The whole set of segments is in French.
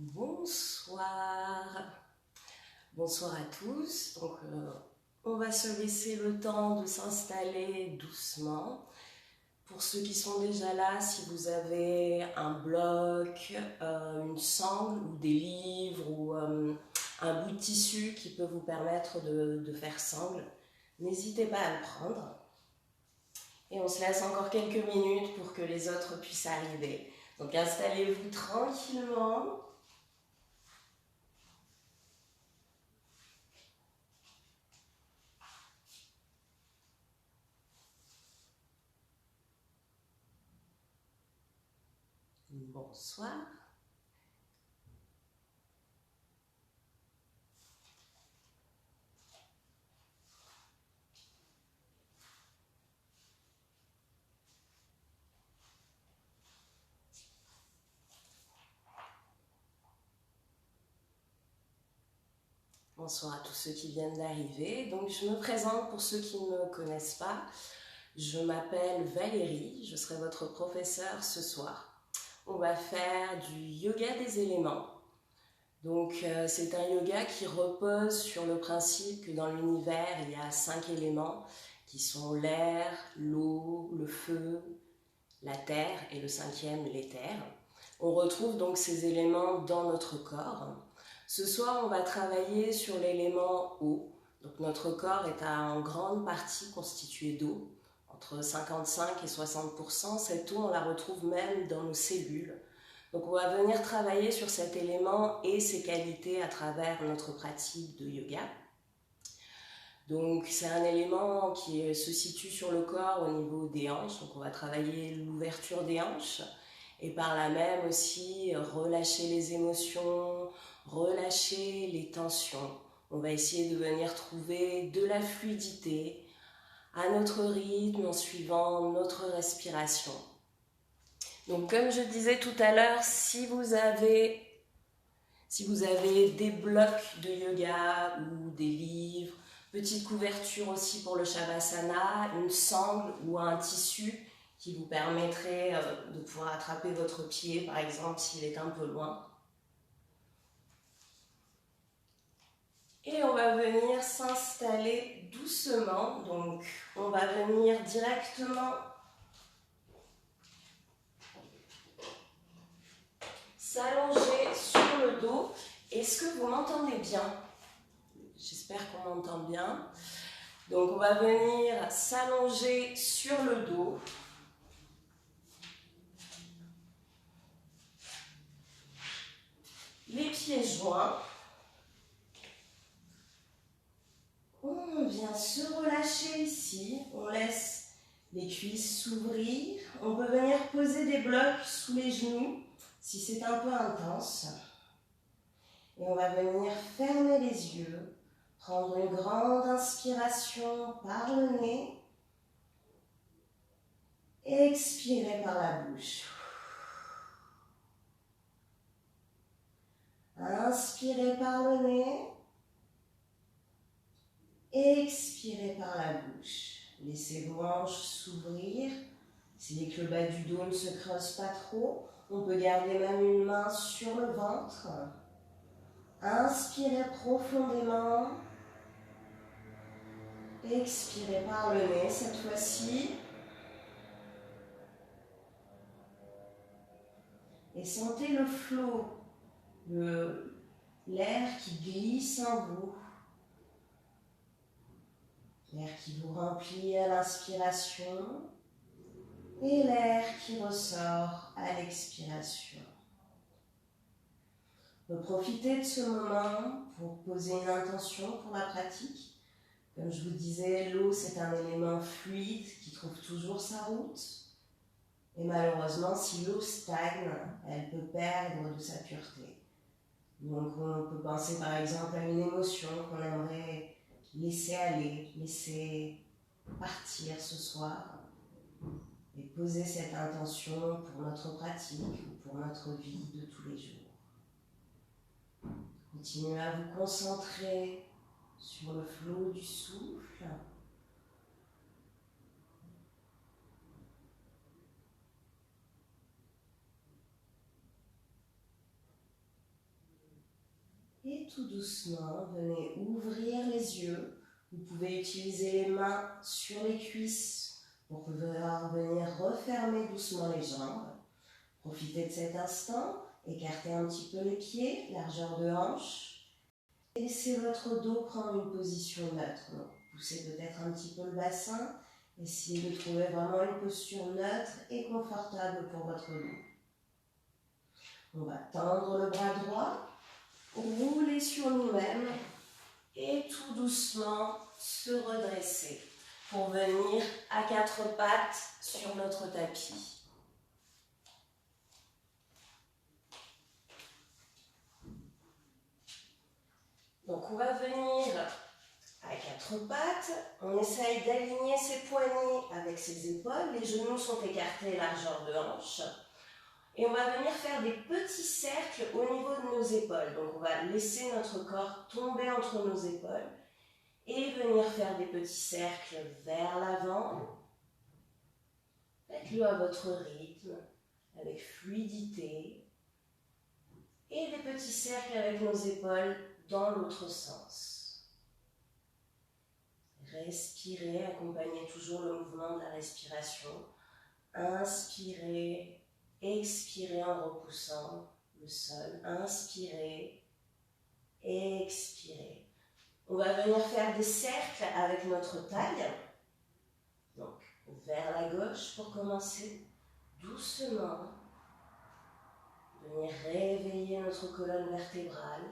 Bonsoir. Bonsoir à tous. Donc, on va se laisser le temps de s'installer doucement. Pour ceux qui sont déjà là, si vous avez un bloc, une sangle ou des livres ou un bout de tissu qui peut vous permettre de faire sangle, n'hésitez pas à le prendre. Et on se laisse encore quelques minutes pour que les autres puissent arriver. Donc installez-vous tranquillement. Bonsoir. Bonsoir à tous ceux qui viennent d'arriver. Donc je me présente pour ceux qui ne me connaissent pas. Je m'appelle Valérie, je serai votre professeure ce soir. On va faire du yoga des éléments. Donc c'est un yoga qui repose sur le principe que dans l'univers il y a 5 éléments qui sont l'air, l'eau, le feu, la terre et le 5e l'éther. On retrouve donc ces éléments dans notre corps. Ce soir, on va travailler sur l'élément eau. Donc notre corps est en grande partie constitué d'eau, entre 55 et 60%. Cette eau, on la retrouve même dans nos cellules. Donc on va venir travailler sur cet élément et ses qualités à travers notre pratique de yoga. Donc c'est un élément qui se situe sur le corps au niveau des hanches. Donc on va travailler l'ouverture des hanches et par là même aussi relâcher les émotions, relâcher les tensions. On va essayer de venir trouver de la fluidité à notre rythme en suivant notre respiration. Donc comme je disais tout à l'heure, si vous avez des blocs de yoga ou des livres, petite couverture aussi pour le Shavasana, une sangle ou un tissu qui vous permettrait de pouvoir attraper votre pied par exemple s'il est un peu loin. Et on va venir s'installer doucement, donc on va venir directement s'allonger sur le dos. Est-ce que vous m'entendez bien? J'espère qu'on m'entend bien. Donc on va venir s'allonger sur le dos. Les pieds joints. On vient se relâcher ici. On laisse les cuisses s'ouvrir. On peut venir poser des blocs sous les genoux si c'est un peu intense. Et on va venir fermer les yeux. Prendre une grande inspiration par le nez. Expirer par la bouche. Inspirez par le nez. Expirez par la bouche. Laissez vos hanches s'ouvrir. Essayez que le bas du dos ne se creuse pas trop. On peut garder même une main sur le ventre. Inspirez profondément. Expirez par le nez cette fois-ci. Et sentez le flot, l'air qui glisse en vous. L'air qui vous remplit à l'inspiration et l'air qui ressort à l'expiration. On peut profiter de ce moment pour poser une intention pour la pratique. Comme je vous disais, l'eau c'est un élément fluide qui trouve toujours sa route. Et malheureusement, si l'eau stagne, elle peut perdre de sa pureté. Donc on peut penser par exemple à une émotion qu'on aimerait laisser aller, laisser partir ce soir. Et poser cette intention pour notre pratique ou pour notre vie de tous les jours. Continuez à vous concentrer sur le flot du souffle. Et tout doucement, venez ouvrir les yeux. Vous pouvez utiliser les mains sur les cuisses pour pouvoir venir refermer doucement les jambes. Profitez de cet instant, écartez un petit peu les pieds, largeur de hanche. Et laissez votre dos prendre une position neutre. Donc, poussez peut-être un petit peu le bassin. Essayez de trouver vraiment une posture neutre et confortable pour votre dos. On va tendre le bras droit, rouler sur nous-mêmes et tout doucement se redresser pour venir à quatre pattes sur notre tapis. Donc on va venir à quatre pattes, on essaye d'aligner ses poignets avec ses épaules, les genoux sont écartés largeur de hanche. Et on va venir faire des petits cercles au niveau de nos épaules. Donc on va laisser notre corps tomber entre nos épaules et venir faire des petits cercles vers l'avant. Faites-le à votre rythme, avec fluidité. Et des petits cercles avec nos épaules dans l'autre sens. Respirez, accompagnez toujours le mouvement de la respiration. Inspirez. Expirez en repoussant le sol. Inspirez. Expirez. On va venir faire des cercles avec notre taille. Donc, vers la gauche pour commencer. Doucement. Venir réveiller notre colonne vertébrale.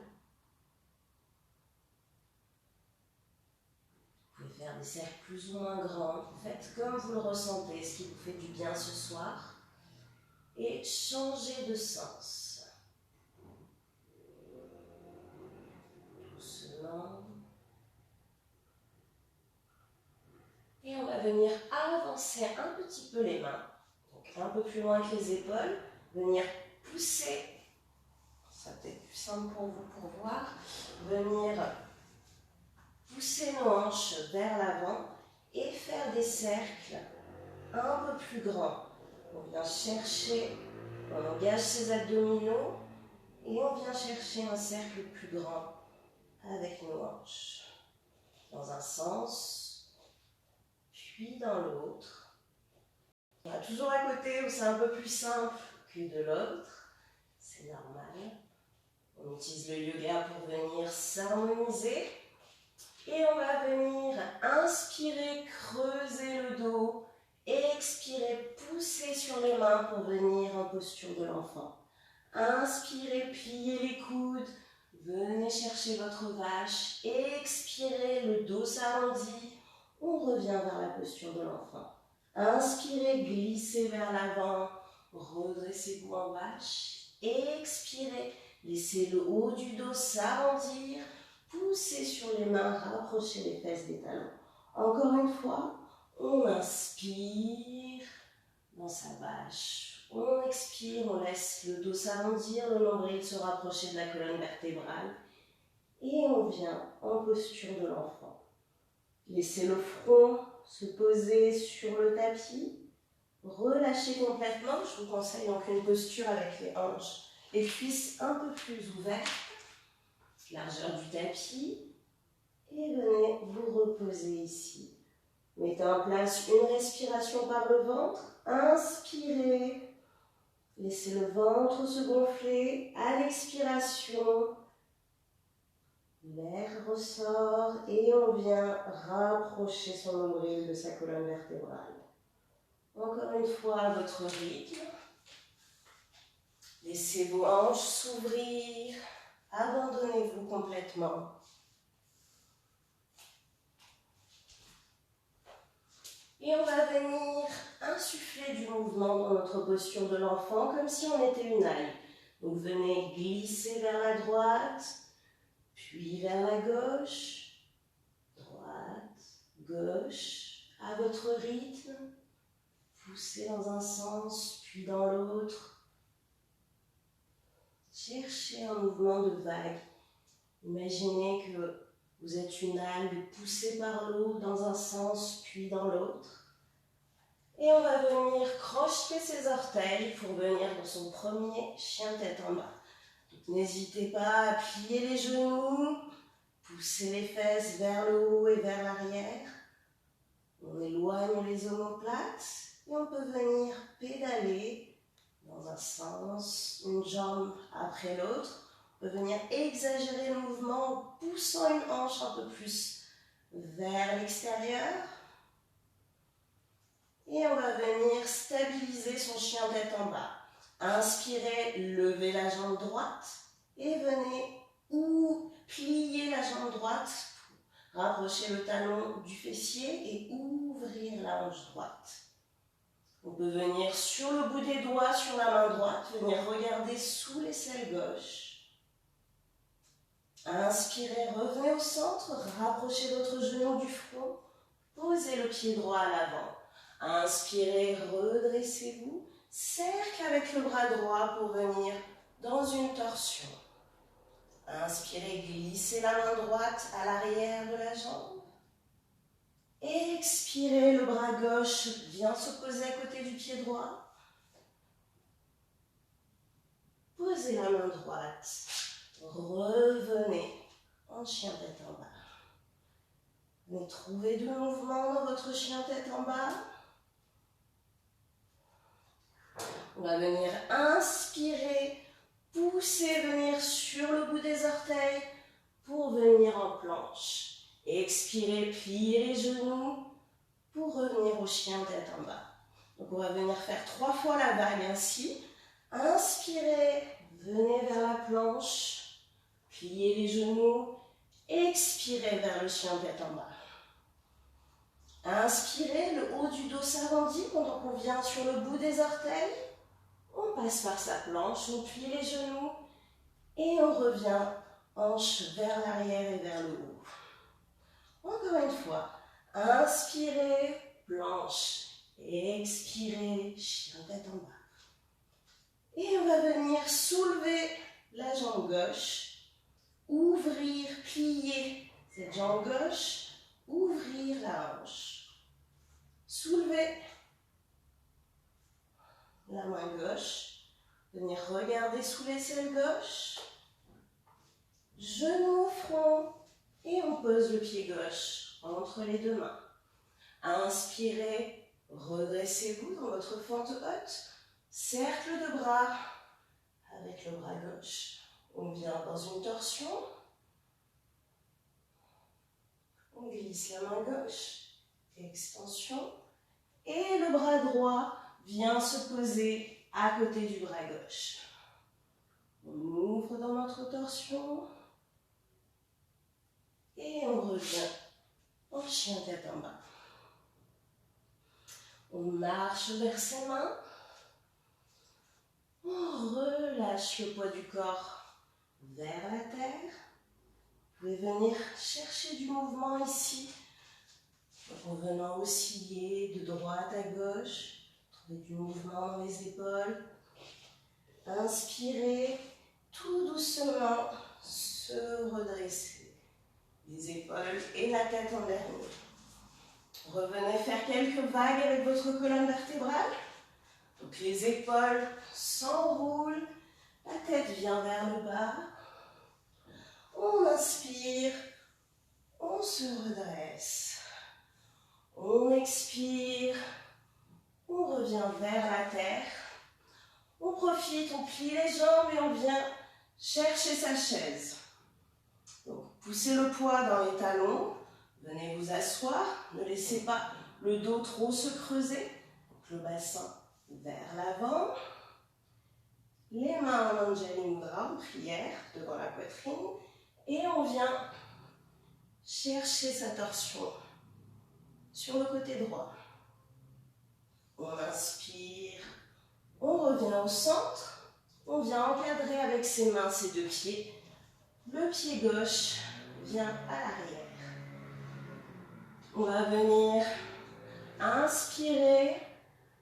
Vous pouvez faire des cercles plus ou moins grands. Faites comme vous le ressentez, ce qui vous fait du bien ce soir. Et changez de sens. Doucement. Et on va venir avancer un petit peu les mains. Donc un peu plus loin que les épaules. Venir pousser. Ça peut être plus simple pour vous pour voir. Venir pousser nos hanches vers l'avant et faire des cercles un peu plus grands. On vient chercher, on engage ses abdominaux et on vient chercher un cercle plus grand avec nos hanches. Dans un sens, puis dans l'autre. On va toujours à côté où c'est un peu plus simple que de l'autre. C'est normal. On utilise le yoga pour venir s'harmoniser. Et on va venir inspirer, creuser le dos. Expirez, poussez sur les mains pour venir en posture de l'enfant. Inspirez, pliez les coudes, venez chercher votre vache. Expirez, le dos s'arrondit, on revient vers la posture de l'enfant. Inspirez, glissez vers l'avant, redressez-vous en vache. Expirez, laissez le haut du dos s'arrondir, poussez sur les mains, rapprochez les fesses des talons. Encore une fois. On inspire dans sa vache. On expire, on laisse le dos s'arrondir, le nombril se rapprocher de la colonne vertébrale. Et on vient en posture de l'enfant. Laissez le front se poser sur le tapis. Relâchez complètement. Je vous conseille donc une posture avec les hanches et cuisses un peu plus ouvertes. Largeur du tapis. Et venez vous reposer ici. Mettez en place une respiration par le ventre. Inspirez. Laissez le ventre se gonfler. À l'expiration, l'air ressort et on vient rapprocher son nombril de sa colonne vertébrale. Encore une fois, à votre rythme. Laissez vos hanches s'ouvrir. Abandonnez-vous complètement. Et on va venir insuffler du mouvement dans notre posture de l'enfant comme si on était une aille. Donc venez glisser vers la droite, puis vers la gauche, droite, gauche, à votre rythme. Poussez dans un sens, puis dans l'autre. Cherchez un mouvement de vague. Imaginez que vous êtes une algue poussée par l'eau dans un sens, puis dans l'autre. Et on va venir crocheter ses orteils pour venir dans son premier chien tête en bas. Donc N'hésitez pas à plier les genoux, pousser les fesses vers le haut et vers l'arrière. On éloigne les omoplates et on peut venir pédaler dans un sens, une jambe après l'autre. On peut venir exagérer le mouvement en poussant une hanche un peu plus vers l'extérieur. Et on va venir stabiliser son chien tête en bas. Inspirez, levez la jambe droite et venez ou plier la jambe droite, rapprocher le talon du fessier et ouvrir la hanche droite. On peut venir sur le bout des doigts, sur la main droite, venir regarder sous l'aisselle gauche. Inspirez, revenez au centre, rapprochez votre genou du front, posez le pied droit à l'avant. Inspirez, redressez-vous, cercle avec le bras droit pour venir dans une torsion. Inspirez, glissez la main droite à l'arrière de la jambe. Expirez, le bras gauche vient se poser à côté du pied droit. Posez la main droite. Revenez en chien tête en bas. Vous trouvez du mouvement dans votre chien tête en bas. On va venir inspirer, pousser, venir sur le bout des orteils pour venir en planche. Expirez, pliez les genoux pour revenir au chien tête en bas. Donc on va venir faire 3 fois la vague ainsi. Inspirez, venez vers la planche, pliez les genoux, expirez vers le chien tête en bas. Inspirez, le haut du dos s'arrondit pendant qu'on vient sur le bout des orteils. On passe par sa planche, on plie les genoux et on revient hanche vers l'arrière et vers le haut. Encore une fois, inspirez, planche, expirez, chien tête en bas. Et on va venir soulever la jambe gauche, ouvrir, plier cette jambe gauche, ouvrir la hanche. Soulevez la main gauche, venir regarder sous l'aisselle gauche, genou au front et on pose le pied gauche entre les deux mains. Inspirez, redressez-vous dans votre fente haute, cercle de bras avec le bras gauche. On vient dans une torsion, on glisse la main gauche, extension, et le bras droit vient se poser à côté du bras gauche. On ouvre dans notre torsion et on revient en chien tête en bas. On marche vers ses mains, on relâche le poids du corps vers la terre. Vous pouvez venir chercher du mouvement ici, en venant osciller de droite à gauche. Trouvez du mouvement dans les épaules. Inspirez, tout doucement, se redresser. Les épaules et la tête en dernier. Revenez faire quelques vagues avec votre colonne vertébrale. Donc les épaules s'enroulent, la tête vient vers le bas. On inspire, on se redresse. On expire, on revient vers la terre. On profite, on plie les jambes et on vient chercher sa chaise. Donc poussez le poids dans les talons. Venez vous asseoir. Ne laissez pas le dos trop se creuser. Donc le bassin vers l'avant. Les mains en Anjali Mudra, en prière, devant la poitrine. Et on vient chercher sa torsion sur le côté droit. On inspire, on revient au centre, on vient encadrer avec ses mains ses deux pieds. Le pied gauche vient à l'arrière. On va venir inspirer,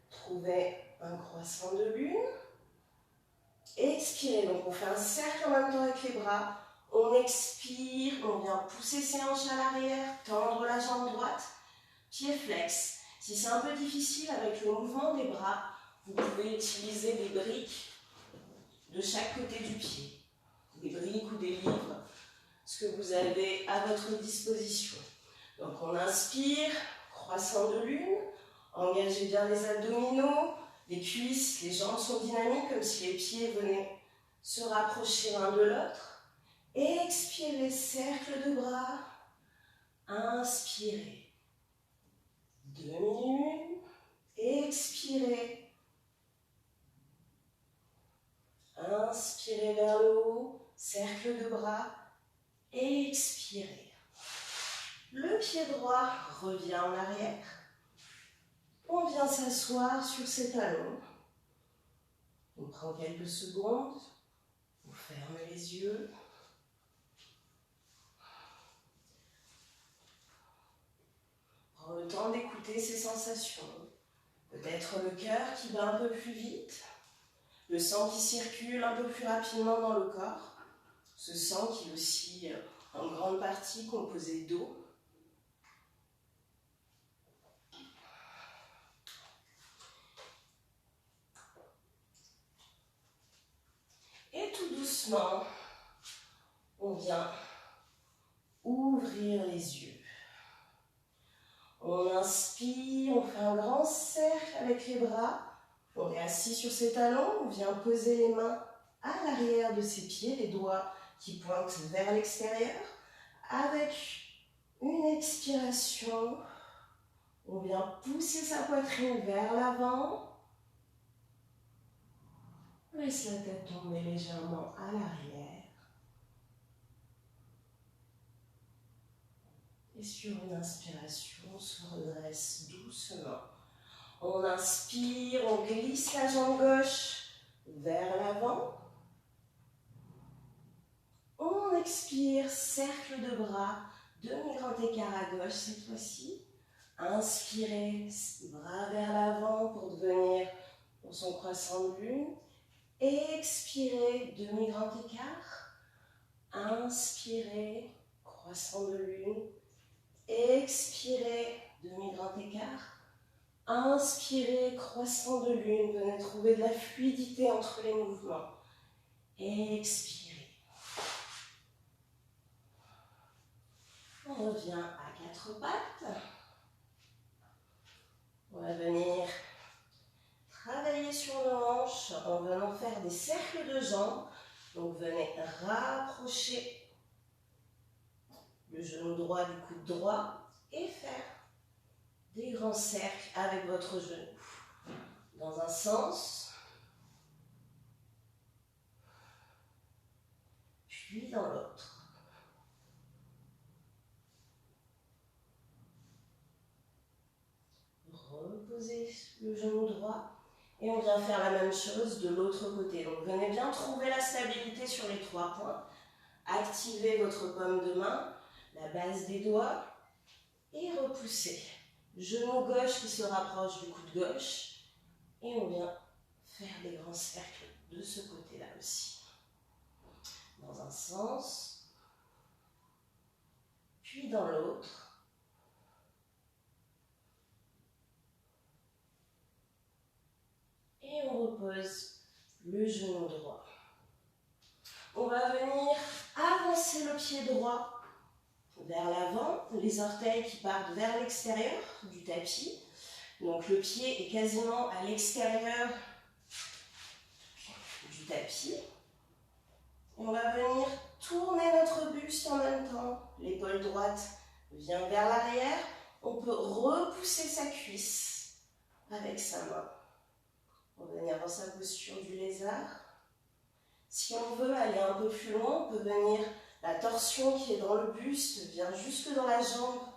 trouver un croissant de lune. Expirer, donc on fait un cercle en même temps avec les bras. On expire, on vient pousser ses hanches à l'arrière, tendre la jambe droite, pied flex. Si c'est un peu difficile avec le mouvement des bras, vous pouvez utiliser des briques de chaque côté du pied. des briques ou des livres, ce que vous avez à votre disposition. Donc on inspire, croissant de lune, engagez bien les abdominaux, les cuisses, les jambes sont dynamiques comme si les pieds venaient se rapprocher l'un de l'autre. Expirez, cercle de bras, inspirez, demi-lune, expirez, inspirez vers le haut, cercle de bras, expirez. Le pied droit revient en arrière. On vient s'asseoir sur ses talons. On prend quelques secondes. On ferme les yeux. Prends le temps d'écouter ses sensations. Peut-être le cœur qui bat un peu plus vite. Le sang qui circule un peu plus rapidement dans le corps. Ce sang qui est aussi en grande partie composé d'eau. Et tout doucement, on vient ouvrir les yeux. On inspire, on fait un grand cercle avec les bras. On est assis sur ses talons, on vient poser les mains à l'arrière de ses pieds, les doigts qui pointent vers l'extérieur. Avec une expiration, on vient pousser sa poitrine vers l'avant. Laisse la tête tomber légèrement à l'arrière. Et sur une inspiration, on se redresse doucement. On inspire, on glisse la jambe gauche vers l'avant. On expire, cercle de bras, demi-grand écart à gauche cette fois-ci. Inspirez, bras vers l'avant pour devenir pour son croissant de lune. Expirez, demi-grand écart. Inspirez, croissant de lune. Expirez, demi-grand écart. Inspirez, croissant de lune. Venez trouver de la fluidité entre les mouvements. Expirez. On revient à quatre pattes. On va venir travailler sur nos hanches en venant faire des cercles de jambes. Donc venez rapprocher le genou droit du coude droit et faire des grands cercles avec votre genou. Dans un sens, puis dans l'autre. Reposez le genou droit et on vient faire la même chose de l'autre côté. Donc venez bien trouver la stabilité sur les trois points. Activez votre paume de main, la base des doigts et repoussez. Genou gauche qui se rapproche du coude gauche et on vient faire des grands cercles de ce côté-là aussi. Dans un sens, puis dans l'autre. Et on repose le genou droit. On va venir avancer le pied droit vers l'avant, les orteils qui partent vers l'extérieur du tapis. Donc le pied est quasiment à l'extérieur du tapis. Et on va venir tourner notre buste en même temps. L'épaule droite vient vers l'arrière. On peut repousser sa cuisse avec sa main. On va venir dans sa posture du lézard. Si on veut aller un peu plus loin, on peut venir, la torsion qui est dans le buste vient jusque dans la jambe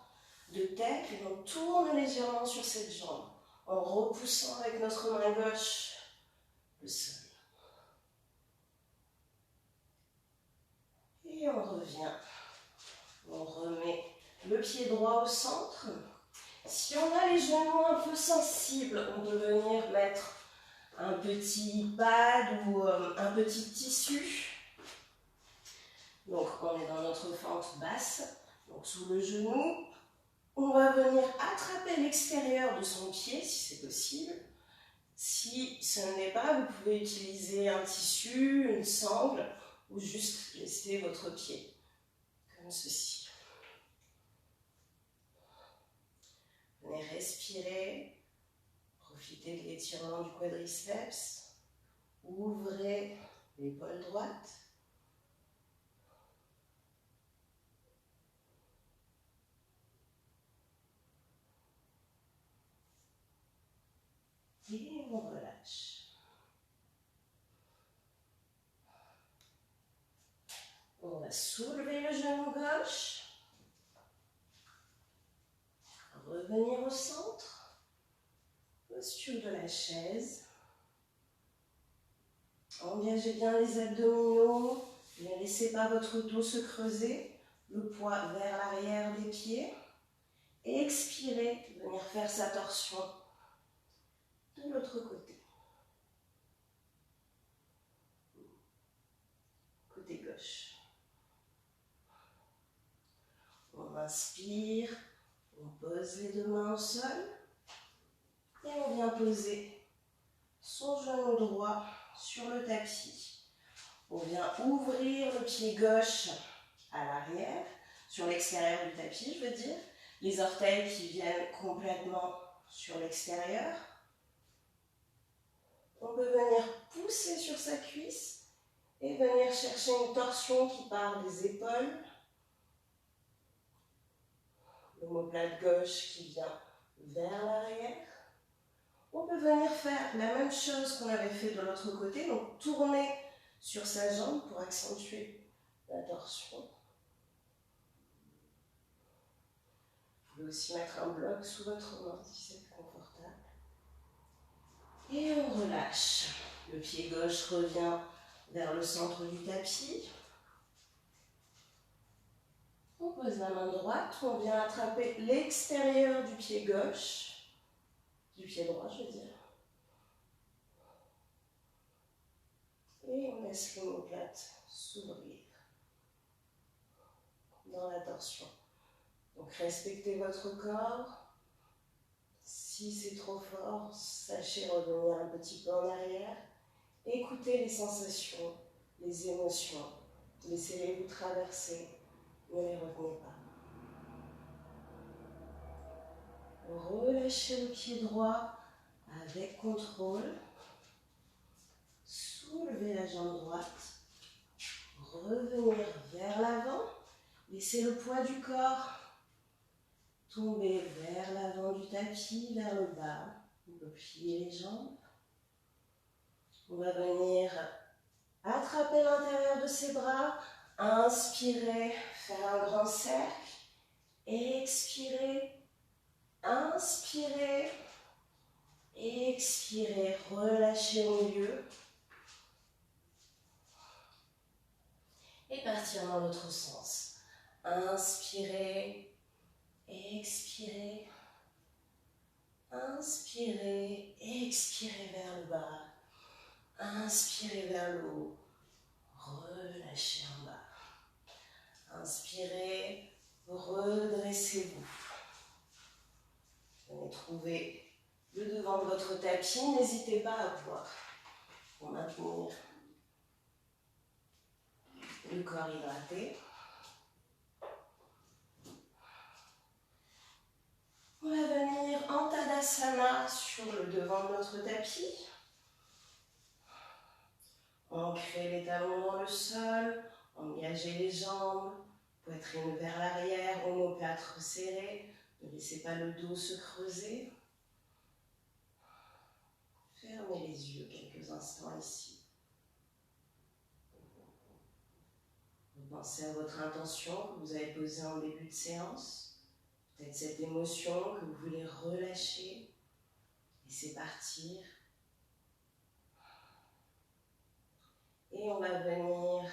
de tête et on tourne légèrement sur cette jambe en repoussant avec notre main gauche le sol. Et on revient. On remet le pied droit au centre. Si on a les genoux un peu sensibles, on peut venir mettre un petit pad ou un petit tissu. Donc on est dans notre fente basse. Donc sous le genou, on va venir attraper l'extérieur de son pied si c'est possible. Si ce n'est pas, vous pouvez utiliser un tissu, une sangle ou juste laisser votre pied comme ceci. Venez respirer, profitez de l'étirement du quadriceps, ouvrez l'épaule droite. Et on relâche. On va soulever le genou gauche. Revenir au centre. Posture de la chaise. Engagez bien les abdominaux. Ne laissez pas votre dos se creuser. Le poids vers l'arrière des pieds. Et expirez, venir faire sa torsion de l'autre côté. Côté gauche. On inspire, on pose les deux mains au sol et on vient poser son genou droit sur le tapis. On vient ouvrir le pied gauche à l'arrière, sur l'extérieur du tapis, je veux dire. Les orteils qui viennent complètement sur l'extérieur. On peut venir pousser sur sa cuisse et venir chercher une torsion qui part des épaules. L'omoplate gauche qui vient vers l'arrière. On peut venir faire la même chose qu'on avait fait de l'autre côté, donc tourner sur sa jambe pour accentuer la torsion. Vous pouvez aussi mettre un bloc sous votre main si c'est plus confortable. Et on relâche. Le pied gauche revient vers le centre du tapis. On pose la main droite, on vient attraper l'extérieur du pied gauche, du pied droit je veux dire. Et on laisse l'omoplate s'ouvrir dans la torsion. Donc respectez votre corps. Si c'est trop fort, sachez revenir un petit peu en arrière. Écoutez les sensations, les émotions. Laissez-les vous traverser. Ne les retenez pas. Relâchez le pied droit avec contrôle. Soulevez la jambe droite. Revenir vers l'avant. Laissez le poids du corps tomber vers l'avant du tapis, vers le bas. On peut plier les jambes. On va venir attraper l'intérieur de ses bras. Inspirez, faire un grand cercle. Expirez. Inspirez. Expirez. Relâchez au milieu. Et partir dans l'autre sens. Inspirez. Expirez, inspirez, expirez vers le bas, inspirez vers le haut, relâchez en bas, inspirez, redressez-vous. Venez trouver le devant de votre tapis, n'hésitez pas à boire pour maintenir le corps hydraté. On va venir en Tadasana sur le devant de notre tapis. Ancrez les talons dans le sol, engagez les jambes, poitrine vers l'arrière, omoplate resserrée. Ne laissez pas le dos se creuser. Fermez les yeux quelques instants ici. Pensez à votre intention que vous avez posée en début de séance. Peut-être cette émotion que vous voulez relâcher, laisser partir. Et on va venir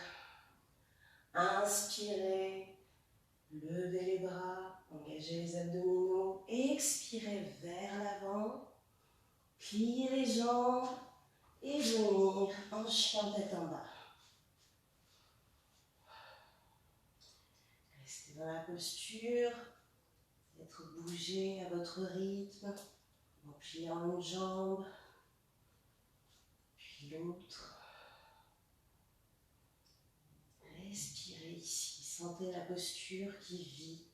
inspirer, lever les bras, engager les abdominaux, expirer vers l'avant, plier les jambes et venir en chien tête en bas. Restez dans la posture. Être bougé à votre rythme, en pliant une jambe, puis l'autre. Respirez ici, sentez la posture qui vit.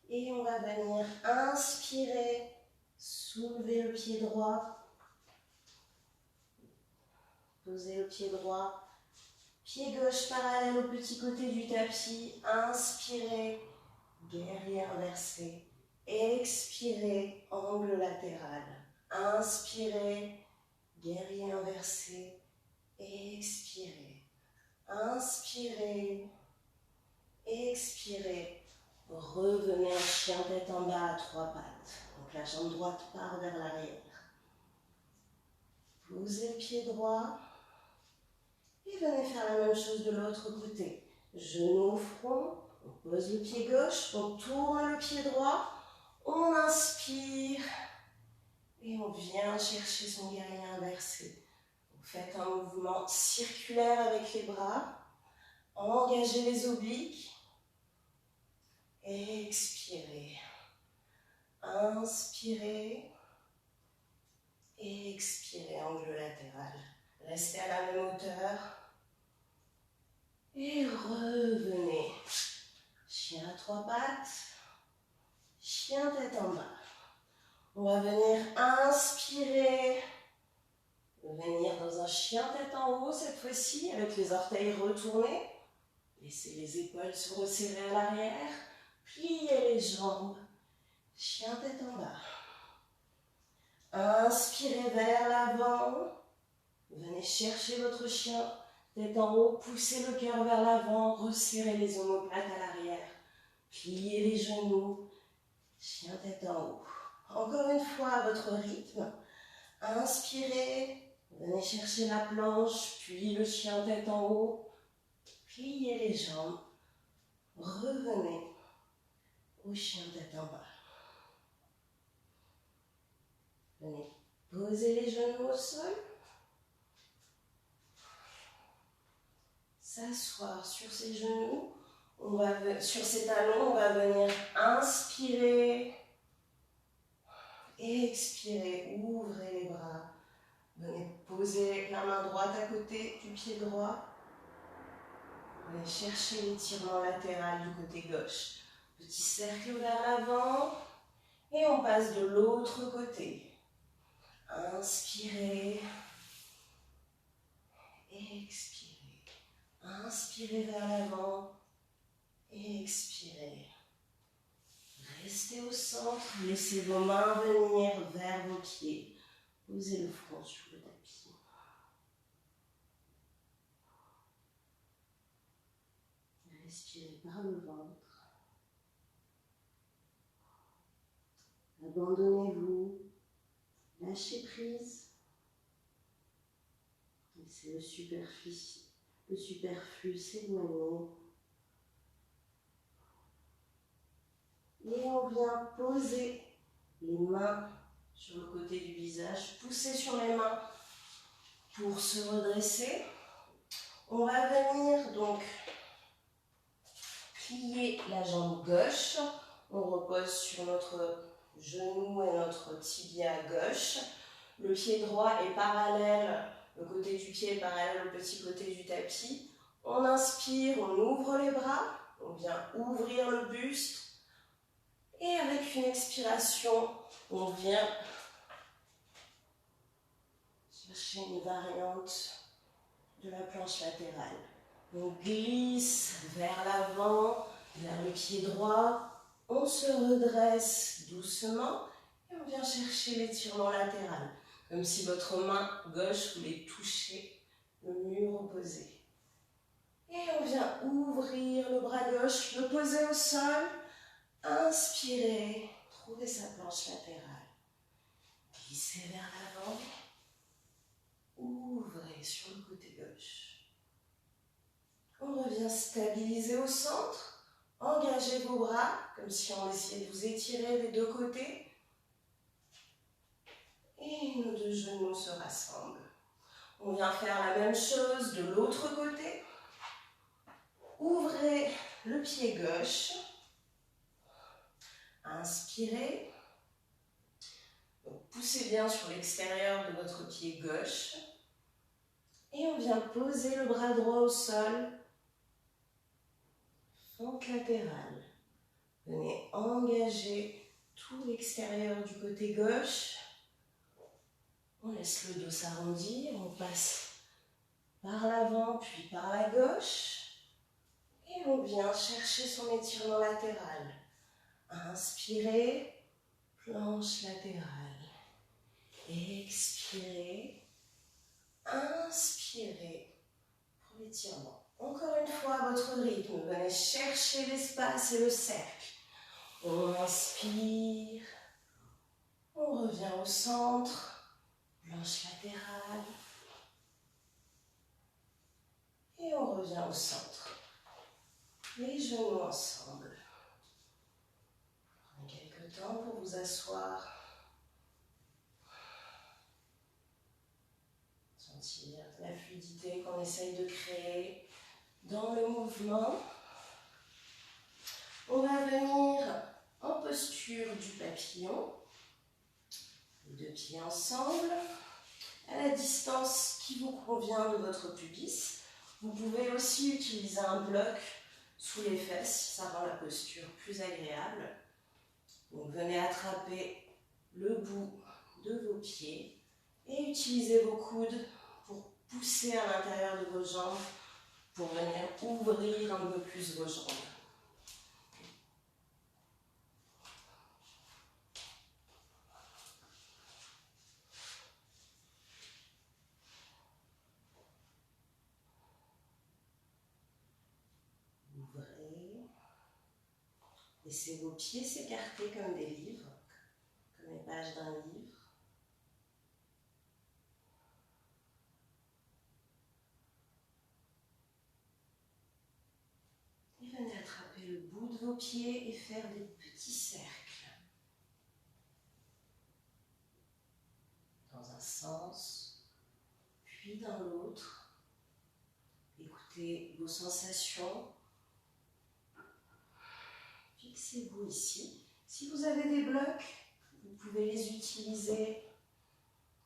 Et on va venir inspirer, soulever le pied droit. Posez le pied droit. Pied gauche parallèle au petit côté du tapis. Inspirez, guerrier inversé. Expirez, angle latéral. Inspirez, guerrier inversé. Expirez. Inspirez. Expirez. Revenez en chien tête en bas à 3 pattes. Donc la jambe droite part vers l'arrière. Posez le pied droit. Et venez faire la même chose de l'autre côté. Genou au front, on pose le pied gauche, on tourne le pied droit, on inspire et on vient chercher son guerrier inversé. Vous faites un mouvement circulaire avec les bras, engagez les obliques, expirez, inspirez, expirez, angle latéral. Restez à la même hauteur. Et revenez. Chien à 3 pattes. Chien tête en bas. On va venir inspirer. Venir dans un chien tête en haut cette fois-ci avec les orteils retournés. Laissez les épaules se resserrer à l'arrière. Pliez les jambes. Chien tête en bas. Inspirez vers l'avant. Venez chercher votre chien. Tête en haut, poussez le cœur vers l'avant, resserrez les omoplates à l'arrière, pliez les genoux, chien tête en haut. Encore une fois à votre rythme, inspirez, venez chercher la planche, puis le chien tête en haut, pliez les jambes, revenez au chien tête en bas. Venez poser les genoux au sol. S'asseoir sur ses genoux, sur ses talons, on va venir inspirer, expirer, ouvrez les bras, venez poser la main droite à côté du pied droit, venez chercher l'étirement latéral du côté gauche, petit cercle vers l'avant et on passe de l'autre côté, inspirez, expirez. Inspirez vers l'avant, expirez. Restez au centre, laissez vos mains venir vers vos pieds. Posez le front sur le tapis. Respirez par le ventre. Abandonnez-vous, lâchez prise. Laissez le superflu s'éloigner. Et on vient poser les mains sur le côté du visage, pousser sur les mains pour se redresser. On va venir donc plier la jambe gauche. On repose sur notre genou et notre tibia gauche. Le pied droit est parallèle, le côté du pied est parallèle au petit côté du tapis. On inspire, on ouvre les bras, on vient ouvrir le buste. Et avec une expiration, on vient chercher une variante de la planche latérale. On glisse vers l'avant, vers le pied droit. On se redresse doucement et on vient chercher l'étirement latéral. Comme si votre main gauche voulait toucher le mur opposé. Et on vient ouvrir le bras gauche, le poser au sol. Inspirez, trouvez sa planche latérale. Glissez vers l'avant. Ouvrez sur le côté gauche. On revient stabiliser au centre. Engagez vos bras, comme si on essayait de vous étirer des deux côtés. Et nos deux genoux se rassemblent. On vient faire la même chose de l'autre côté. Ouvrez le pied gauche. Inspirez. Donc, poussez bien sur l'extérieur de votre pied gauche. Et on vient poser le bras droit au sol. Fente latérale. Venez engager tout l'extérieur du côté gauche. On laisse le dos s'arrondir. On passe par l'avant puis par la gauche. Et on vient chercher son étirement latéral. Inspirez, planche latérale. Expirez, inspirez pour l'étirement. Encore une fois, à votre rythme, venez chercher l'espace et le cercle. On inspire, on revient au centre, planche latérale. Et on revient au centre. Les genoux ensemble. Prenez quelques temps pour vous asseoir. Sentir la fluidité qu'on essaye de créer dans le mouvement. On va venir en posture du papillon. Les deux pieds ensemble, à la distance qui vous convient de votre pubis. Vous pouvez aussi utiliser un bloc sous les fesses, ça rend la posture plus agréable. Donc venez attraper le bout de vos pieds et utilisez vos coudes pour pousser à l'intérieur de vos jambes, pour venir ouvrir un peu plus vos jambes. Ouvrez. Laissez vos pieds s'écarter comme des livres, comme les pages d'un livre. Et venez attraper le bout de vos pieds et faire des petits cercles. Dans un sens, puis dans l'autre. Écoutez vos sensations. Fixez-vous ici. Si vous avez des blocs, vous pouvez les utiliser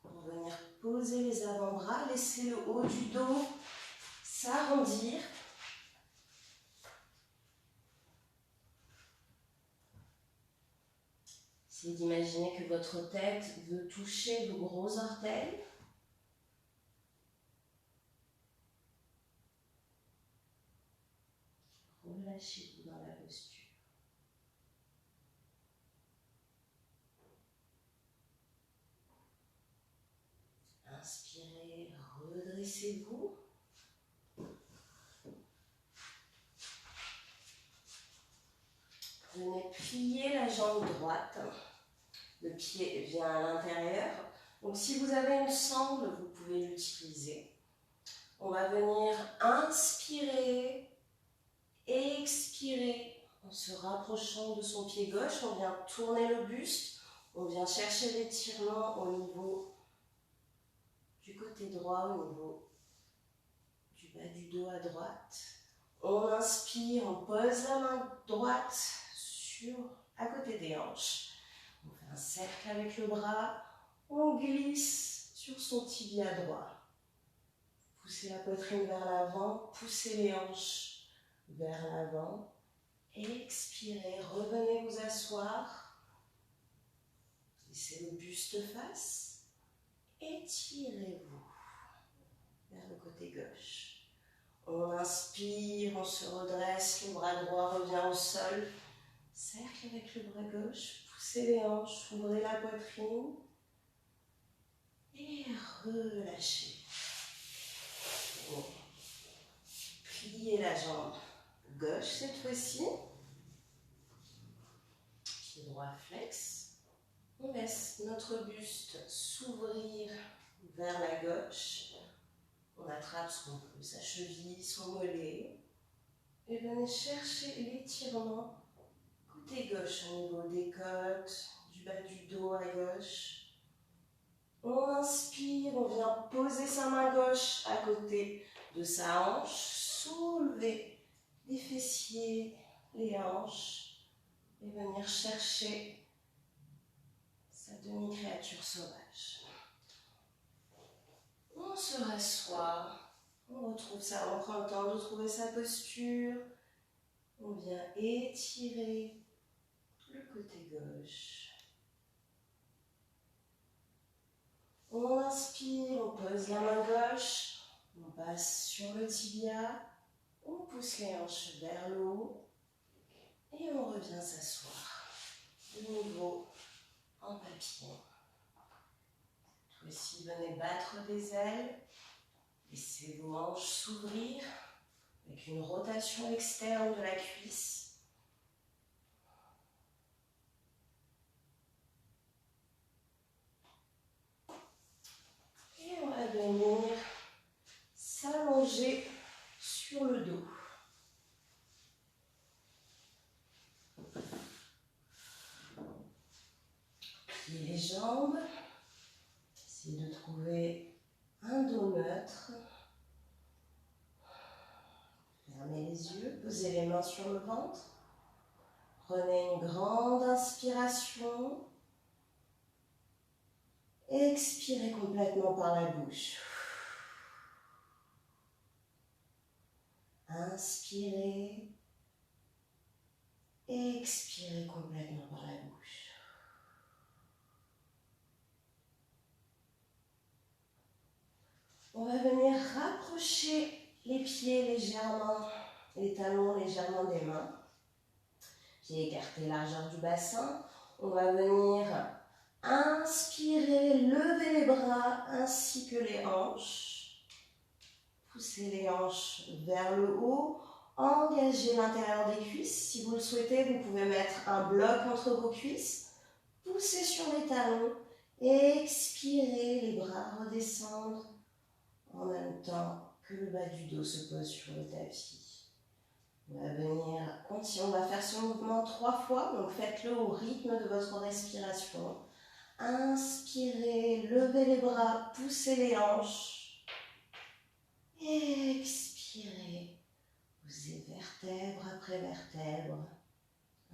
pour venir poser les avant-bras. Laissez le haut du dos s'arrondir. Essayez d'imaginer que votre tête veut toucher vos gros orteils. Relâchez-vous dans la posture. Inspirez, redressez-vous. Venez plier la jambe droite. Le pied vient à l'intérieur. Donc si vous avez une sangle, vous pouvez l'utiliser. On va venir inspirer, expirer en se rapprochant de son pied gauche. On vient tourner le buste. On vient chercher l'étirement au niveau du côté droit, au niveau du bas du dos à droite. On inspire, on pose la main droite à côté des hanches. On fait un cercle avec le bras. On glisse sur son tibia droit. Poussez la poitrine vers l'avant, poussez les hanches vers l'avant. Expirez, revenez vous asseoir. Laissez le buste face. Étirez-vous vers le côté gauche. On inspire, on se redresse, le bras droit revient au sol. Cercle avec le bras gauche, poussez les hanches, ouvrez la poitrine. Et relâchez. Pliez la jambe gauche cette fois-ci. Pied droit flex. On laisse notre buste s'ouvrir vers la gauche. On attrape ce qu'on peut, sa cheville, son mollet. Et venez chercher l'étirement côté gauche au niveau des côtes, du bas du dos à gauche. On inspire, on vient poser sa main gauche à côté de sa hanche. Soulever les fessiers, les hanches. Et venir chercher sa demi-créature sauvage. On se rassoit, on retrouve ça, on prend le temps de trouver sa posture. On vient étirer le côté gauche. On inspire, on pose la main gauche, on passe sur le tibia, on pousse les hanches vers le haut et on revient s'asseoir. De nouveau en papillon. Cette fois-ci, venez battre des ailes, laissez vos hanches s'ouvrir avec une rotation externe de la cuisse. Et on va venir s'allonger sur le dos. Pliez les jambes. Essayez de trouver un dos neutre. Fermez les yeux, posez les mains sur le ventre. Prenez une grande inspiration. Expirez complètement par la bouche. Inspirez. Expirez complètement par la bouche. On va venir rapprocher les pieds légèrement, les talons légèrement des mains. Pieds écartés, largeur du bassin. On va venir inspirer, lever les bras ainsi que les hanches. Poussez les hanches vers le haut. Engagez l'intérieur des cuisses. Si vous le souhaitez, vous pouvez mettre un bloc entre vos cuisses. Poussez sur les talons. Expirez, les bras redescendent en même temps que le bas du dos se pose sur le tapis. On va venir continuer. On va faire ce mouvement 3 fois. Donc faites-le au rythme de votre respiration. Inspirez, levez les bras, poussez les hanches. Expirez, posez vertèbre après vertèbre,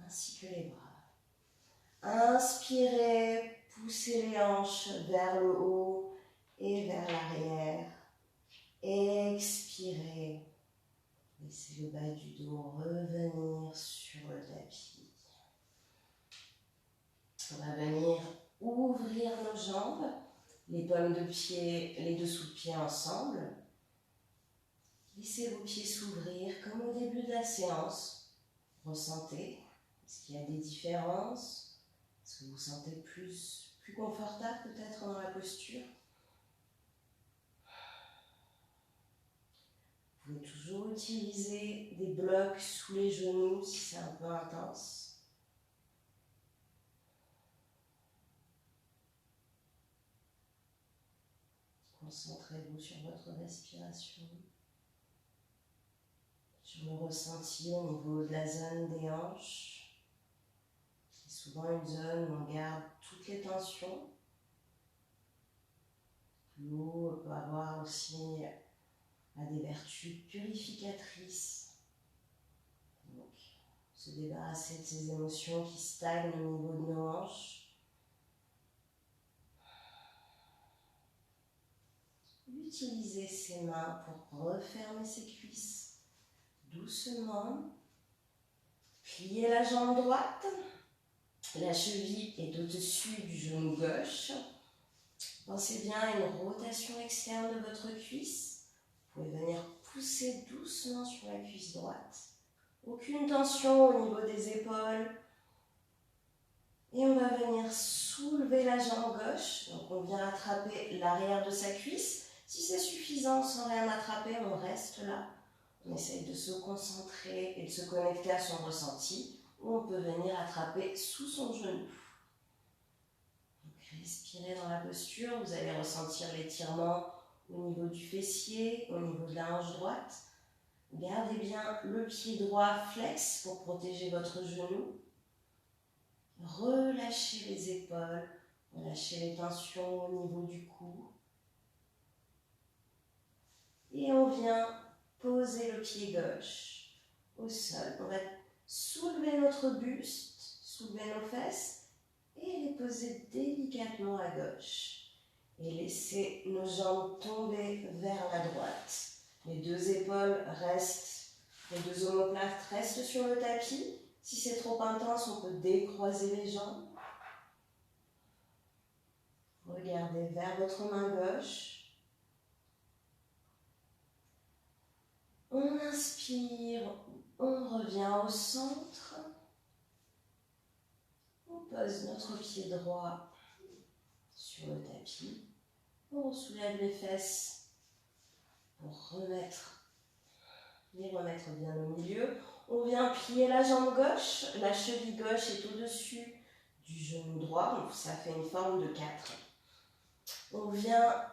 ainsi que les bras. Inspirez, poussez les hanches vers le haut et vers l'arrière. Expirez, laissez le bas du dos revenir sur le tapis. On va venir ouvrir nos jambes, les paumes de pied, les dessous de pied ensemble. Laissez vos pieds s'ouvrir comme au début de la séance. Ressentez, est-ce qu'il y a des différences? Est-ce que vous vous sentez plus confortable peut-être dans la posture? Vous pouvez toujours utiliser des blocs sous les genoux si c'est un peu intense. Concentrez-vous sur votre respiration, sur le ressenti au niveau de la zone des hanches. C'est souvent une zone où on garde toutes les tensions. L'eau peut avoir aussi des vertus purificatrices. Donc, se débarrasser de ces émotions qui stagnent au niveau de nos hanches. Utilisez ses mains pour refermer ses cuisses doucement. Pliez la jambe droite. La cheville est au-dessus du genou gauche. Pensez bien à une rotation externe de votre cuisse. Vous pouvez venir pousser doucement sur la cuisse droite. Aucune tension au niveau des épaules. Et on va venir soulever la jambe gauche. Donc on vient attraper l'arrière de sa cuisse. Si c'est suffisant, sans rien attraper, on reste là. On essaye de se concentrer et de se connecter à son ressenti. Ou on peut venir attraper sous son genou. Donc respirez dans la posture. Vous allez ressentir l'étirement au niveau du fessier, au niveau de la hanche droite. Gardez bien le pied droit flex pour protéger votre genou. Relâchez les épaules, relâchez les tensions au niveau du cou. Et on vient poser le pied gauche au sol. On va soulever notre buste, soulever nos fesses et les poser délicatement à gauche. Et laissez nos jambes tomber vers la droite. Les deux épaules restent, les deux omoplates restent sur le tapis. Si c'est trop intense, on peut décroiser les jambes. Regardez vers votre main gauche. On inspire, on revient au centre. On pose notre pied droit sur le tapis. On soulève les fesses pour les remettre bien au milieu. On vient plier la jambe gauche. La cheville gauche est au-dessus du genou droit. Donc ça fait une forme de 4. On vient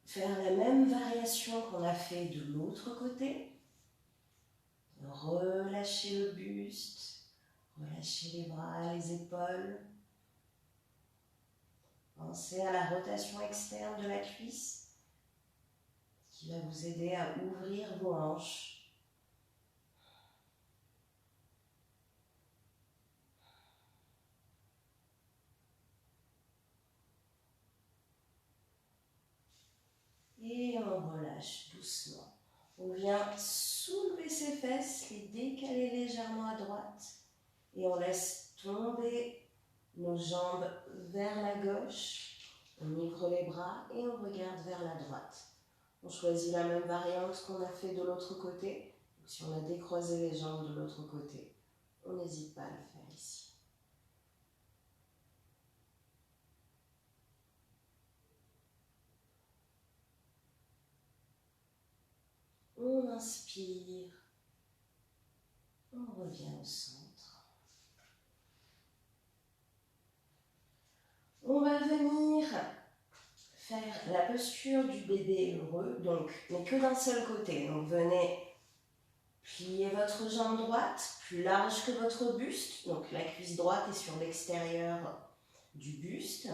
faire la même variation qu'on a fait de l'autre côté. Relâchez le buste, relâchez les bras, les épaules. Pensez à la rotation externe de la cuisse qui va vous aider à ouvrir vos hanches. Et on relâche doucement. On vient soulever ses fesses, les décaler légèrement à droite. Et on laisse tomber nos jambes vers la gauche. On ouvre les bras et on regarde vers la droite. On choisit la même variante qu'on a fait de l'autre côté. Donc, si on a décroisé les jambes de l'autre côté, on n'hésite pas à le faire ici. On inspire, on revient au centre. On va venir faire la posture du bébé heureux, donc, mais que d'un seul côté. Donc venez plier votre jambe droite, plus large que votre buste, donc la cuisse droite est sur l'extérieur du buste.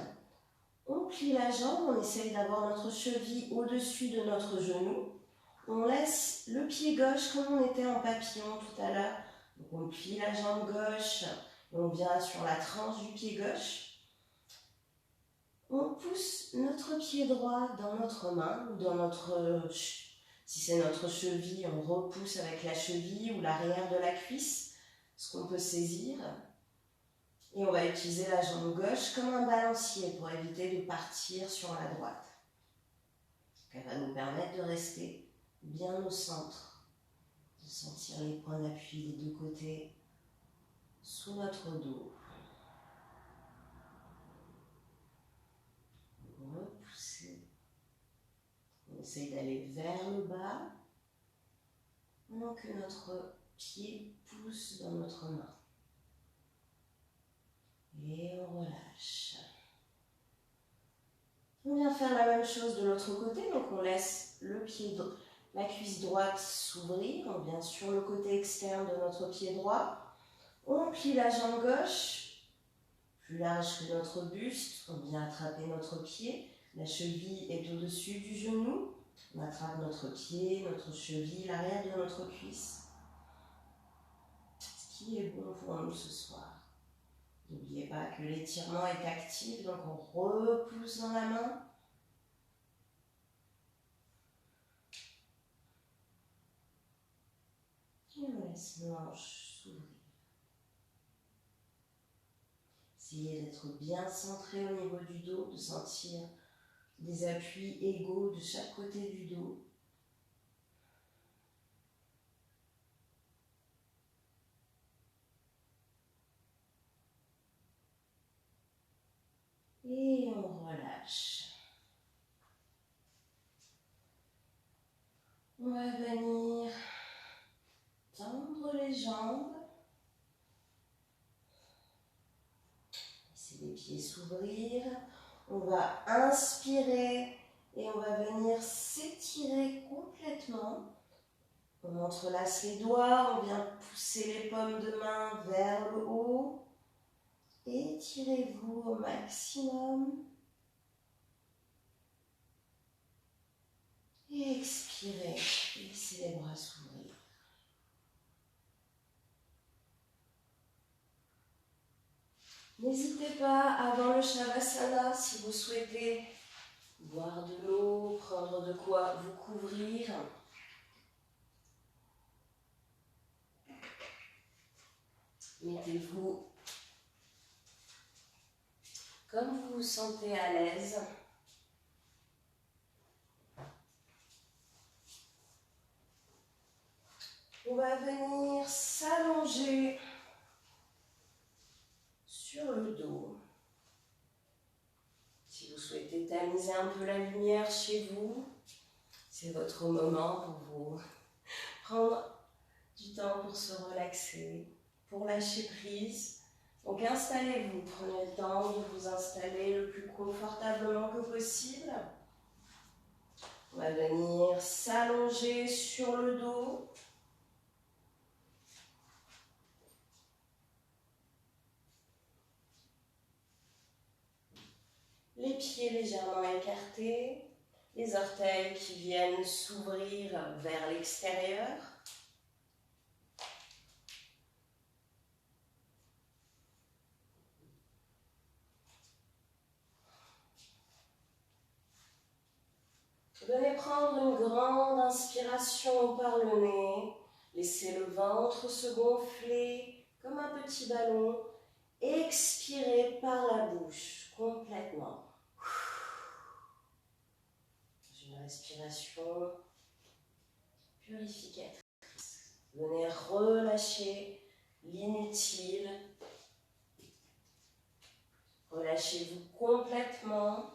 On plie la jambe, on essaye d'avoir notre cheville au-dessus de notre genou. On laisse le pied gauche comme on était en papillon tout à l'heure. Donc on plie la jambe gauche et on vient sur la tranche du pied gauche. On pousse notre pied droit dans notre main ou dans notre... Si c'est notre cheville, on repousse avec la cheville ou l'arrière de la cuisse, ce qu'on peut saisir. Et on va utiliser la jambe gauche comme un balancier pour éviter de partir sur la droite. Elle va nous permettre de rester bien au centre, de sentir les points d'appui des deux côtés sous notre dos. Repousser. On essaye d'aller vers le bas, pendant que notre pied pousse dans notre main. Et on relâche. On vient faire la même chose de l'autre côté, donc on laisse la cuisse droite s'ouvrir, on vient sur le côté externe de notre pied droit, on plie la jambe gauche, plus large que notre buste, on vient attraper notre pied, la cheville est au-dessus du genou, on attrape notre pied, notre cheville, l'arrière de notre cuisse. Ce qui est bon pour nous ce soir. N'oubliez pas que l'étirement est actif, donc on repousse dans la main. Et on laisse nos hanches s'ouvrir. Essayez d'être bien centré au niveau du dos, de sentir des appuis égaux de chaque côté du dos. Et on relâche. On va venir tendre les jambes. Laissez les pieds s'ouvrir. On va inspirer et on va venir s'étirer complètement. On entrelace les doigts, on vient pousser les paumes de main vers le haut. Étirez-vous au maximum. Et expirez, laissez les bras s'ouvrir. N'hésitez pas, avant le Shavasana, si vous souhaitez boire de l'eau, prendre de quoi vous couvrir. Mettez-vous comme vous vous sentez à l'aise. On va venir s'allonger sur le dos. Si vous souhaitez tamiser un peu la lumière chez vous, c'est votre moment pour vous prendre du temps pour se relaxer, pour lâcher prise. Donc installez-vous, prenez le temps de vous installer le plus confortablement que possible. On va venir s'allonger sur le dos. Les pieds légèrement écartés, les orteils qui viennent s'ouvrir vers l'extérieur. Venez prendre une grande inspiration par le nez. Laissez le ventre se gonfler comme un petit ballon. Expirez par la bouche complètement. Une respiration purificatrice. Venez relâcher l'inutile. Relâchez-vous complètement.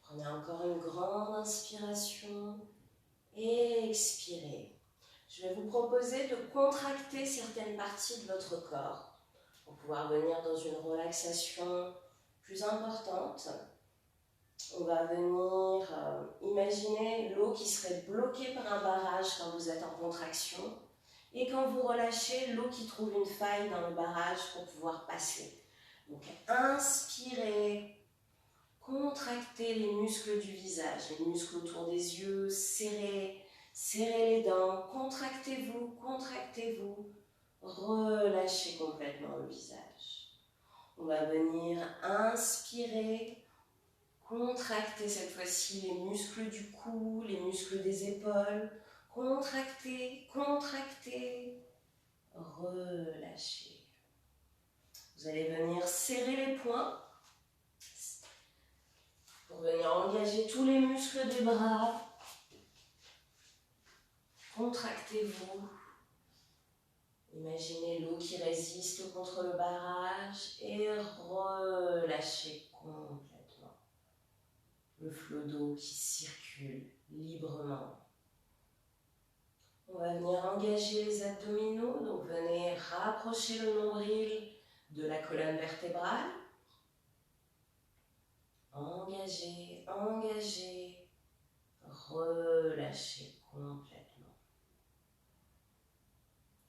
Prenez encore une grande inspiration et expirez. Je vais vous proposer de contracter certaines parties de votre corps pour pouvoir venir dans une relaxation plus importante. On va venir imaginer l'eau qui serait bloquée par un barrage quand vous êtes en contraction et quand vous relâchez, l'eau qui trouve une faille dans le barrage pour pouvoir passer. Donc inspirez. Contractez les muscles du visage, les muscles autour des yeux, serrez les dents, contractez-vous, relâchez complètement le visage. On va venir inspirer, contracter cette fois-ci les muscles du cou, les muscles des épaules, contractez, relâchez. Vous allez venir serrer les poings. Pour venir engager tous les muscles des bras. Contractez-vous. Imaginez l'eau qui résiste contre le barrage et relâchez complètement. Le flot d'eau qui circule librement. On va venir engager les abdominaux. Donc venez rapprocher le nombril de la colonne vertébrale. Engagez, relâchez complètement.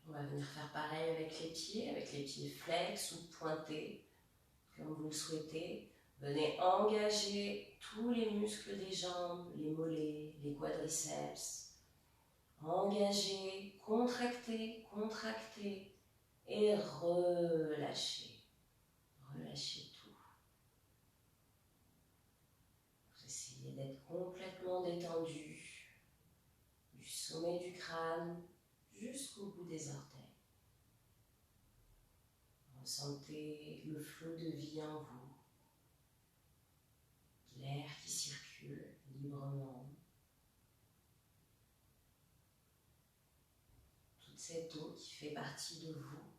On va venir faire pareil avec les pieds flex ou pointés, comme vous le souhaitez. Venez engager tous les muscles des jambes, les mollets, les quadriceps. Engagez, contractez et relâchez. Relâchez tout. Essayez d'être complètement détendu, du sommet du crâne jusqu'au bout des orteils. Ressentez le flot de vie en vous, l'air qui circule librement. Toute cette eau qui fait partie de vous,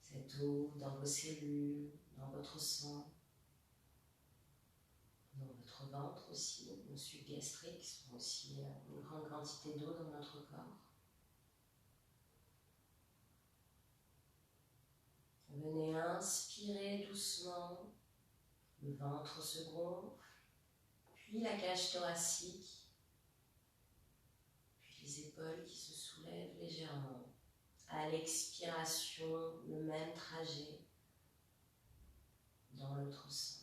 cette eau dans vos cellules, dans votre sang, dans votre ventre aussi, nos sucs gastriques sont aussi une grande quantité d'eau dans notre corps. Venez inspirer doucement, le ventre se gonfle, puis la cage thoracique, puis les épaules qui se soulèvent légèrement. À l'expiration, le même trajet dans l'autre sens.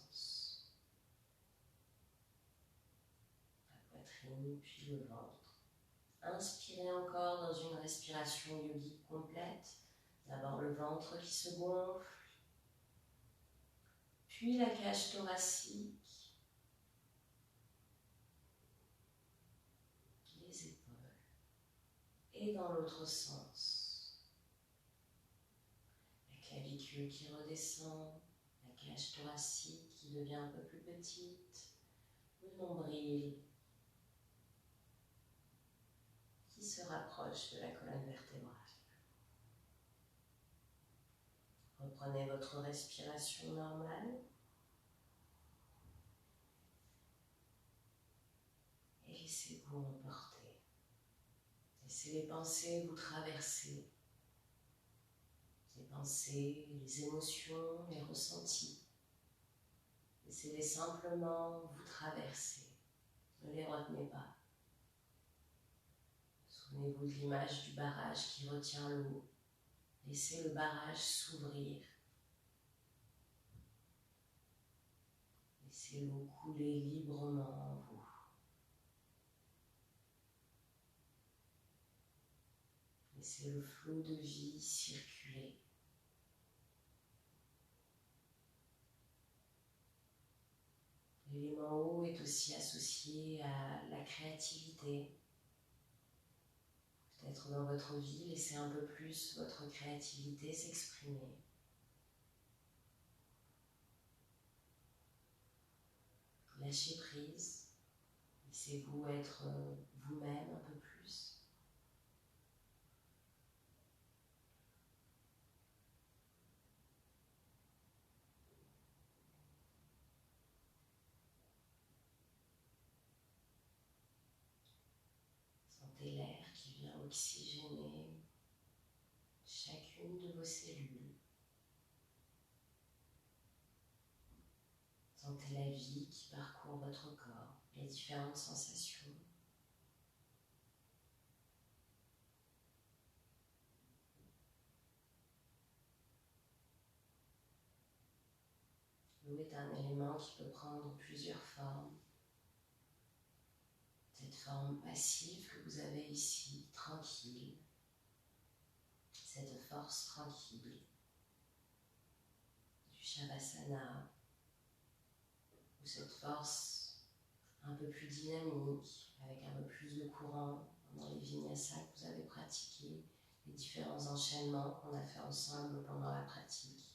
La poitrine, puis le ventre. Inspirez encore dans une respiration yogique complète. D'abord le ventre qui se gonfle, puis la cage thoracique, les épaules, et dans l'autre sens. La clavicule qui redescend, la cage thoracique qui devient un peu plus petite, le nombril qui se rapproche de la colonne vertébrale. Reprenez votre respiration normale et laissez-vous emporter. Laissez les pensées vous traverser. Les pensées, les émotions, les ressentis. Laissez-les simplement vous traverser. Ne les retenez pas. Souvenez-vous de l'image du barrage qui retient l'eau. Laissez le barrage s'ouvrir. Laissez l'eau couler librement en vous. Laissez le flot de vie circuler. L'élément eau est aussi associé à la créativité. Peut-être dans votre vie, laissez un peu plus votre créativité s'exprimer. Lâchez prise. Laissez-vous être vous-même un peu plus. Sentez l'air qui vient oxygéner chacune de vos cellules. Sentez la vie qui parcourt votre corps, les différentes sensations. L'eau est un élément qui peut prendre plusieurs formes. Cette forme passive que vous avez ici, tranquille, cette force tranquille du Shavasana, ou cette force un peu plus dynamique, avec un peu plus de courant dans les vinyasas que vous avez pratiqués, les différents enchaînements qu'on a fait ensemble pendant la pratique.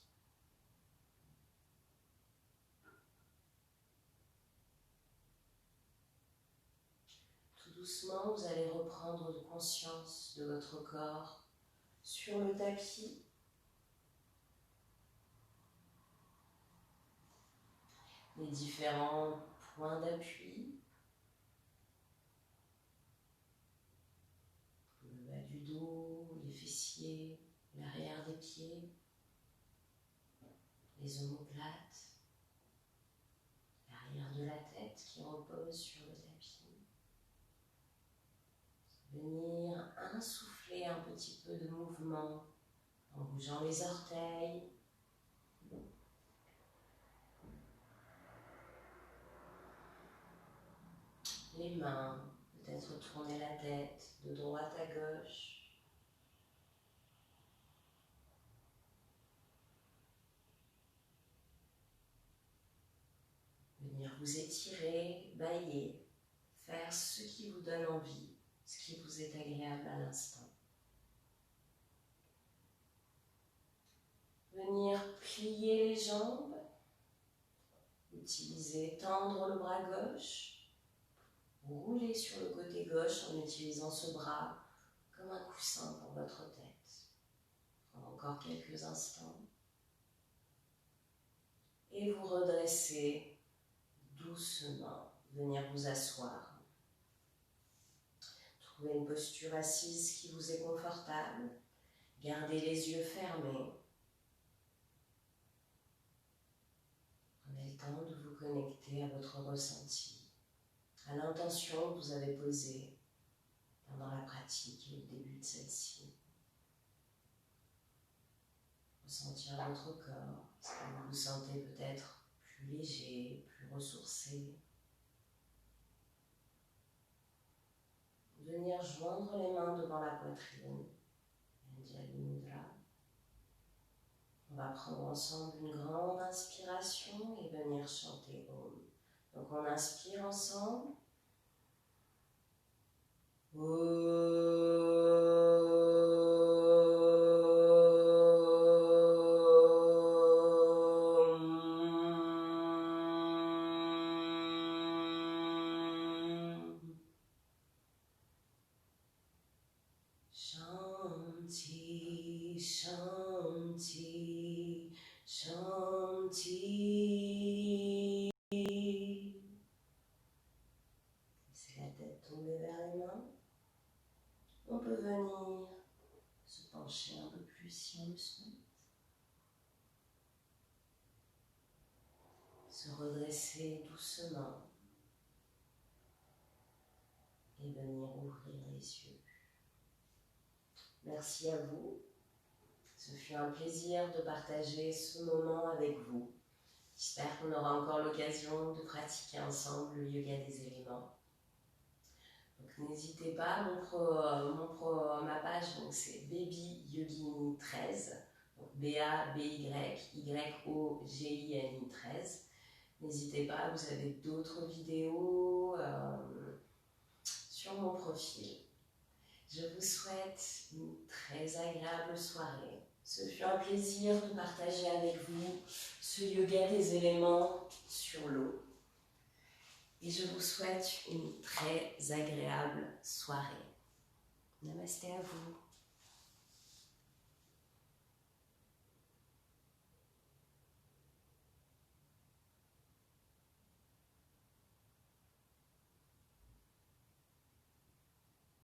Doucement, vous allez reprendre conscience de votre corps sur le tapis. Les différents points d'appui. Le bas du dos, les fessiers, l'arrière des pieds, les omoplates, l'arrière de la tête qui repose sur le tapis. Venir insuffler un petit peu de mouvement en bougeant les orteils, les mains, peut-être tourner la tête de droite à gauche. Venir vous étirer, bâiller, faire ce qui vous donne envie, ce qui vous est agréable à l'instant. Venir plier les jambes, utiliser, tendre le bras gauche, rouler sur le côté gauche en utilisant ce bras comme un coussin pour votre tête. Encore quelques instants. Et vous redresser doucement, venir vous asseoir. Trouvez une posture assise qui vous est confortable. Gardez les yeux fermés. Prenez le temps de vous connecter à votre ressenti, à l'intention que vous avez posée pendant la pratique et le début de celle-ci. Ressentir votre corps. Est-ce que vous vous sentez peut-être plus léger, plus ressourcé? Venir joindre les mains devant la poitrine. Anjali Mudra. On va prendre ensemble une grande inspiration et venir chanter Om. Donc on inspire ensemble. Shanti, Shanti, Shanti. Laissez la tête tomber vers les mains. On peut venir se pencher un peu plus si on le souhaite. Se redresser doucement et venir ouvrir les yeux. Merci à vous. Ce fut un plaisir de partager ce moment avec vous. J'espère qu'on aura encore l'occasion de pratiquer ensemble le yoga des éléments. Donc n'hésitez pas, ma page c'est Baby Yogini 13, donc BABYYOGINI 13. N'hésitez pas, vous avez d'autres vidéos sur mon profil. Je vous souhaite une très agréable soirée. Ce fut un plaisir de partager avec vous ce yoga des éléments sur l'eau. Et je vous souhaite une très agréable soirée. Namasté à vous.